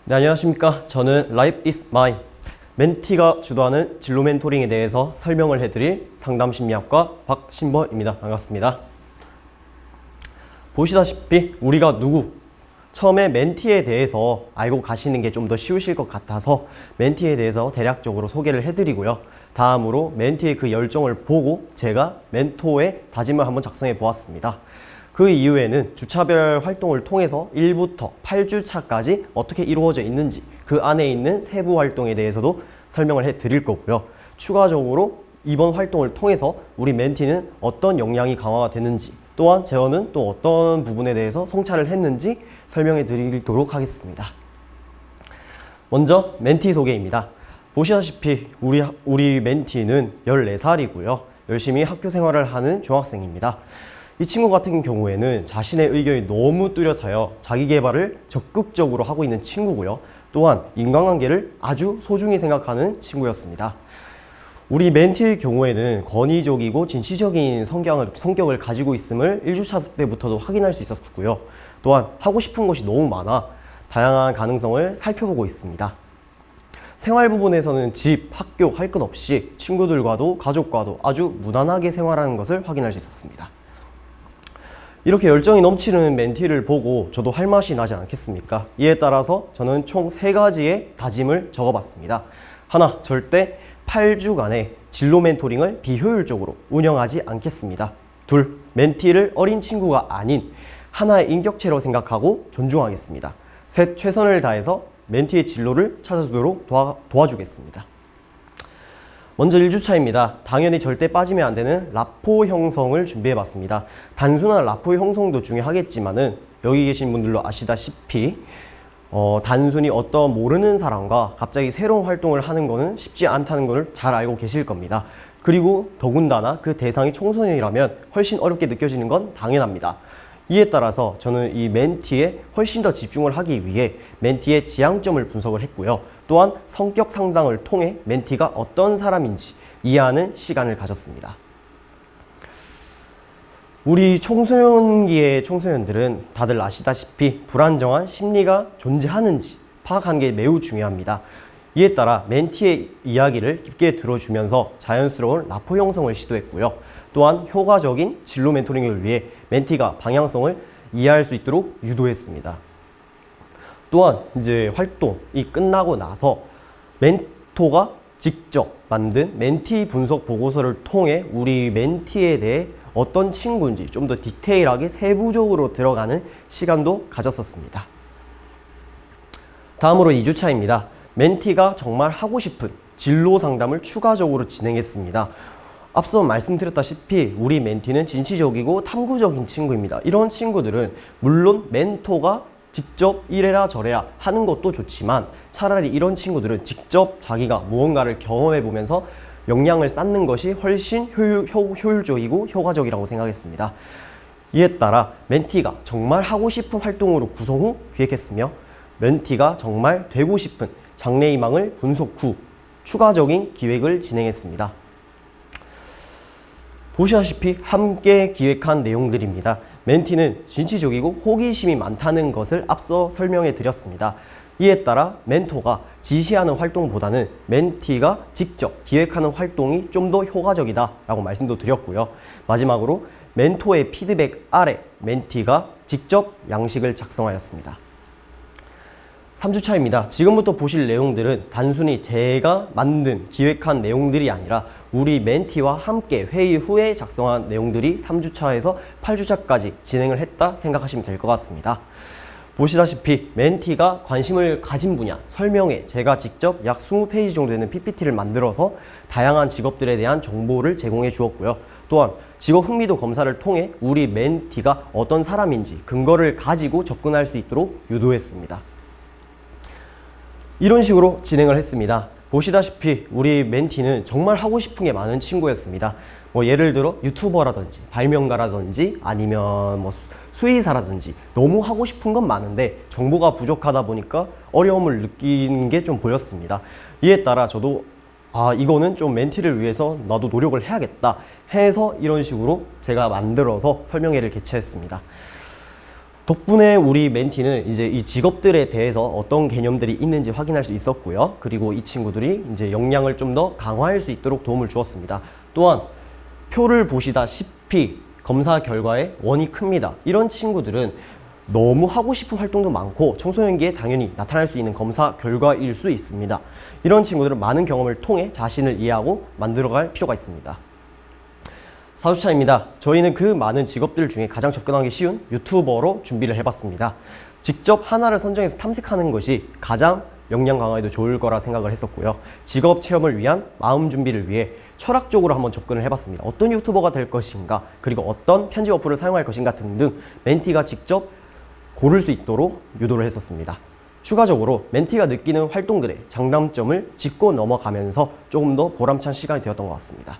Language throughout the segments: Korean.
네, 안녕하십니까. 저는 Life is Mine 멘티가 주도하는 진로 멘토링에 대해서 설명을 해드릴 상담심리학과 박신범입니다. 반갑습니다. 보시다시피 우리가 누구? 처음에 멘티에 대해서 알고 가시는 게 좀 더 쉬우실 것 같아서 멘티에 대해서 대략적으로 소개를 해드리고요. 다음으로 멘티의 그 열정을 보고 제가 멘토의 다짐을 한번 작성해 보았습니다. 그 이후에는 주차별 활동을 통해서 1부터 8주차까지 어떻게 이루어져 있는지 그 안에 있는 세부 활동에 대해서도 설명을 해 드릴 거고요. 추가적으로 이번 활동을 통해서 우리 멘티는 어떤 역량이 강화가 되는지 또한 재원은 또 어떤 부분에 대해서 성찰을 했는지 설명해 드리도록 하겠습니다. 먼저 멘티 소개입니다. 보시다시피 우리 멘티는 14살이고요. 열심히 학교 생활을 하는 중학생입니다. 이 친구 같은 경우에는 자신의 의견이 너무 뚜렷하여 자기 개발을 적극적으로 하고 있는 친구고요. 또한 인간관계를 아주 소중히 생각하는 친구였습니다. 우리 멘티의 경우에는 권위적이고 진취적인 성격을 가지고 있음을 1주차 때부터도 확인할 수 있었고요. 또한 하고 싶은 것이 너무 많아 다양한 가능성을 살펴보고 있습니다. 생활 부분에서는 집, 학교 할 것 없이 친구들과도 가족과도 아주 무난하게 생활하는 것을 확인할 수 있었습니다. 이렇게 열정이 넘치는 멘티를 보고 저도 할 맛이 나지 않겠습니까? 이에 따라서 저는 총 3가지의 다짐을 적어봤습니다. 하나, 절대 8주간의 진로 멘토링을 비효율적으로 운영하지 않겠습니다. 둘, 멘티를 어린 친구가 아닌 하나의 인격체로 생각하고 존중하겠습니다. 셋, 최선을 다해서 멘티의 진로를 찾아주도록 도와주겠습니다. 먼저 1주차입니다. 당연히 절대 빠지면 안 되는 라포 형성을 준비해봤습니다. 단순한 라포 형성도 중요하겠지만은 여기 계신 분들도 아시다시피 단순히 어떤 모르는 사람과 갑자기 새로운 활동을 하는 거는 쉽지 않다는 것을 잘 알고 계실 겁니다. 그리고 더군다나 그 대상이 청소년이라면 훨씬 어렵게 느껴지는 건 당연합니다. 이에 따라서 저는 이 멘티에 훨씬 더 집중을 하기 위해 멘티의 지향점을 분석을 했고요. 또한 성격 상담을 통해 멘티가 어떤 사람인지 이해하는 시간을 가졌습니다. 우리 청소년기의 청소년들은 다들 아시다시피 불안정한 심리가 존재하는지 파악하는 게 매우 중요합니다. 이에 따라 멘티의 이야기를 깊게 들어주면서 자연스러운 라포 형성을 시도했고요. 또한 효과적인 진로 멘토링을 위해 멘티가 방향성을 이해할 수 있도록 유도했습니다. 또한 이제 활동이 끝나고 나서 멘토가 직접 만든 멘티 분석 보고서를 통해 우리 멘티에 대해 어떤 친구인지 좀 더 디테일하게 세부적으로 들어가는 시간도 가졌었습니다. 다음으로 2주차입니다. 멘티가 정말 하고 싶은 진로 상담을 추가적으로 진행했습니다. 앞서 말씀드렸다시피 우리 멘티는 진취적이고 탐구적인 친구입니다. 이런 친구들은 물론 멘토가 직접 이래라 저래라 하는 것도 좋지만 차라리 이런 친구들은 직접 자기가 무언가를 경험해 보면서 역량을 쌓는 것이 훨씬 효율적이고 효과적이라고 생각했습니다. 이에 따라 멘티가 정말 하고 싶은 활동으로 구성 후 기획했으며 멘티가 정말 되고 싶은 장래희망을 분석 후 추가적인 기획을 진행했습니다. 보시다시피 함께 기획한 내용들입니다. 멘티는 진취적이고 호기심이 많다는 것을 앞서 설명해 드렸습니다. 이에 따라 멘토가 지시하는 활동보다는 멘티가 직접 기획하는 활동이 좀 더 효과적이다 라고 말씀도 드렸고요. 마지막으로 멘토의 피드백 아래 멘티가 직접 양식을 작성하였습니다. 3주차입니다. 지금부터 보실 내용들은 단순히 제가 만든 기획한 내용들이 아니라 우리 멘티와 함께 회의 후에 작성한 내용들이 3주차에서 8주차까지 진행을 했다 생각하시면 될 것 같습니다. 보시다시피 멘티가 관심을 가진 분야 설명에 제가 직접 약 20페이지 정도 되는 PPT를 만들어서 다양한 직업들에 대한 정보를 제공해 주었고요. 또한 직업 흥미도 검사를 통해 우리 멘티가 어떤 사람인지 근거를 가지고 접근할 수 있도록 유도했습니다. 이런 식으로 진행을 했습니다. 보시다시피 우리 멘티는 정말 하고 싶은 게 많은 친구였습니다. 예를 들어 유튜버라든지 발명가라든지 아니면 수의사라든지 너무 하고 싶은 건 많은데 정보가 부족하다 보니까 어려움을 느끼는 게 좀 보였습니다. 이에 따라 저도 이거는 좀 멘티를 위해서 나도 노력을 해야겠다 해서 이런 식으로 제가 만들어서 설명회를 개최했습니다. 덕분에 우리 멘티는 이제 이 직업들에 대해서 어떤 개념들이 있는지 확인할 수 있었고요. 그리고 이 친구들이 이제 역량을 좀 더 강화할 수 있도록 도움을 주었습니다. 또한 표를 보시다시피 검사 결과에 원이 큽니다. 이런 친구들은 너무 하고 싶은 활동도 많고 청소년기에 당연히 나타날 수 있는 검사 결과일 수 있습니다. 이런 친구들은 많은 경험을 통해 자신을 이해하고 만들어갈 필요가 있습니다. 4주차입니다. 저희는 그 많은 직업들 중에 가장 접근하기 쉬운 유튜버로 준비를 해봤습니다. 직접 하나를 선정해서 탐색하는 것이 가장 역량 강화에도 좋을 거라 생각을 했었고요. 직업 체험을 위한 마음 준비를 위해 철학적으로 한번 접근을 해봤습니다. 어떤 유튜버가 될 것인가, 그리고 어떤 편집 어플을 사용할 것인가 등등 멘티가 직접 고를 수 있도록 유도를 했었습니다. 추가적으로 멘티가 느끼는 활동들의 장단점을 짚고 넘어가면서 조금 더 보람찬 시간이 되었던 것 같습니다.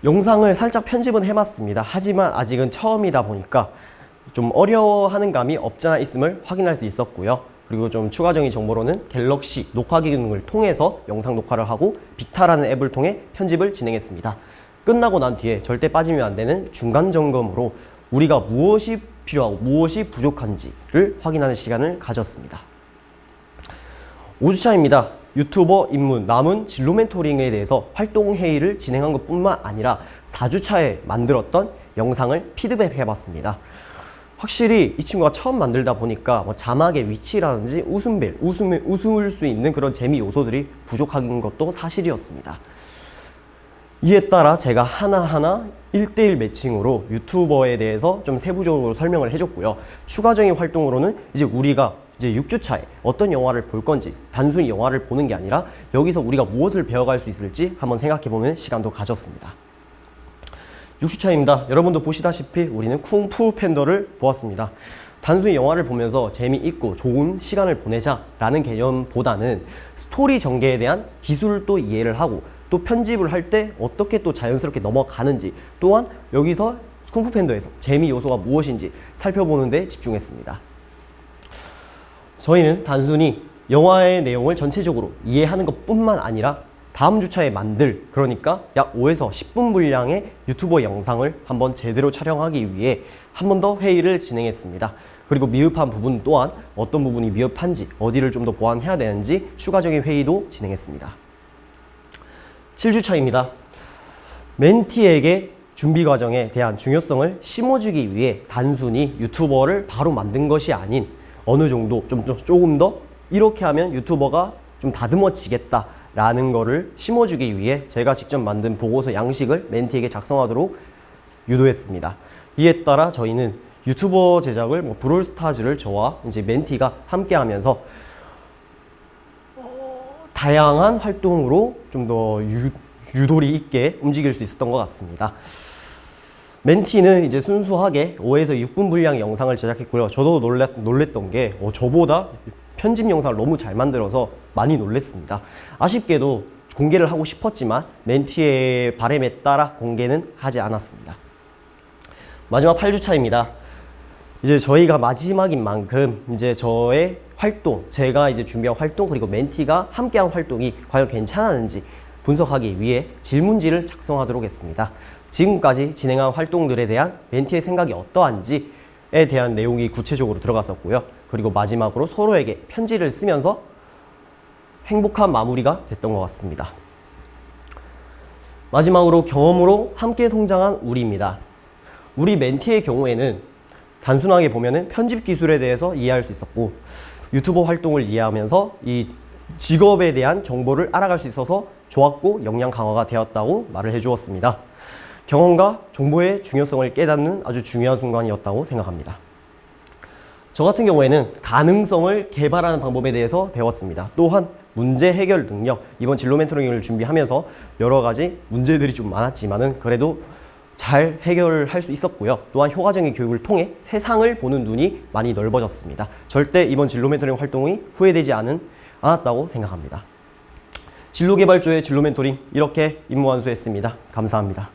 영상을 살짝 편집은 해봤습니다. 하지만 아직은 처음이다 보니까 좀 어려워하는 감이 없잖아 있음을 확인할 수 있었고요. 그리고 좀 추가적인 정보로는 갤럭시 녹화 기능을 통해서 영상 녹화를 하고 비타라는 앱을 통해 편집을 진행했습니다. 끝나고 난 뒤에 절대 빠지면 안 되는 중간 점검으로 우리가 무엇이 필요하고 무엇이 부족한지를 확인하는 시간을 가졌습니다. 5주차입니다. 유튜버 입문 남은 진로 멘토링에 대해서 활동회의를 진행한 것뿐만 아니라 4주차에 만들었던 영상을 피드백해봤습니다. 확실히 이 친구가 처음 만들다 보니까 뭐 자막의 위치라든지 웃을 수 있는 그런 재미 요소들이 부족한 것도 사실이었습니다. 이에 따라 제가 하나하나 1대1 매칭으로 유튜버에 대해서 좀 세부적으로 설명을 해줬고요. 추가적인 활동으로는 이제 우리가 이제 6주차에 어떤 영화를 볼 건지 단순히 영화를 보는 게 아니라 여기서 우리가 무엇을 배워갈 수 있을지 한번 생각해보는 시간도 가졌습니다. 6주차입니다. 여러분도 보시다시피 우리는 쿵푸 팬더를 보았습니다. 단순히 영화를 보면서 재미있고 좋은 시간을 보내자라는 개념보다는 스토리 전개에 대한 기술도 이해를 하고 또 편집을 할 때 어떻게 또 자연스럽게 넘어가는지, 또한 여기서 쿵푸 팬더에서 재미 요소가 무엇인지 살펴보는 데 집중했습니다. 저희는 단순히 영화의 내용을 전체적으로 이해하는 것뿐만 아니라 다음 주차에 만들, 그러니까 약 5에서 10분 분량의 유튜버 영상을 한번 제대로 촬영하기 위해 한 번 더 회의를 진행했습니다. 그리고 미흡한 부분 또한 어떤 부분이 미흡한지, 어디를 좀 더 보완해야 되는지 추가적인 회의도 진행했습니다. 7주차입니다. 멘티에게 준비 과정에 대한 중요성을 심어주기 위해 단순히 유튜버를 바로 만든 것이 아닌 어느 정도 조금 더 이렇게 하면 유튜버가 좀 다듬어지겠다 라는 거를 심어주기 위해 제가 직접 만든 보고서 양식을 멘티에게 작성하도록 유도했습니다. 이에 따라 저희는 유튜버 제작을 브롤스타즈를 저와 이제 멘티가 함께 하면서 다양한 활동으로 좀 더 유도리 있게 움직일 수 있었던 것 같습니다. 멘티는 이제 순수하게 5에서 6분 분량의 영상을 제작했고요. 저도 놀랬던 게 저보다 편집 영상을 너무 잘 만들어서 많이 놀랬습니다. 아쉽게도 공개를 하고 싶었지만 멘티의 바람에 따라 공개는 하지 않았습니다. 마지막 8주차입니다. 이제 저희가 마지막인 만큼 이제 저의 활동, 제가 이제 준비한 활동, 그리고 멘티가 함께한 활동이 과연 괜찮았는지 분석하기 위해 질문지를 작성하도록 했습니다. 지금까지 진행한 활동들에 대한 멘티의 생각이 어떠한지에 대한 내용이 구체적으로 들어갔었고요. 그리고 마지막으로 서로에게 편지를 쓰면서 행복한 마무리가 됐던 것 같습니다. 마지막으로 경험으로 함께 성장한 우리입니다. 우리 멘티의 경우에는 단순하게 보면은 편집 기술에 대해서 이해할 수 있었고 유튜버 활동을 이해하면서 이 직업에 대한 정보를 알아갈 수 있어서 좋았고 역량 강화가 되었다고 말을 해주었습니다. 경험과 정보의 중요성을 깨닫는 아주 중요한 순간이었다고 생각합니다. 저 같은 경우에는 가능성을 개발하는 방법에 대해서 배웠습니다. 또한 문제 해결 능력, 이번 진로 멘토링을 준비하면서 여러 가지 문제들이 좀 많았지만은 그래도 잘 해결할 수 있었고요. 또한 효과적인 교육을 통해 세상을 보는 눈이 많이 넓어졌습니다. 절대 이번 진로 멘토링 활동이 후회되지 않았다고 생각합니다. 진로개발조의 진로 멘토링 이렇게 임무 완수했습니다. 감사합니다.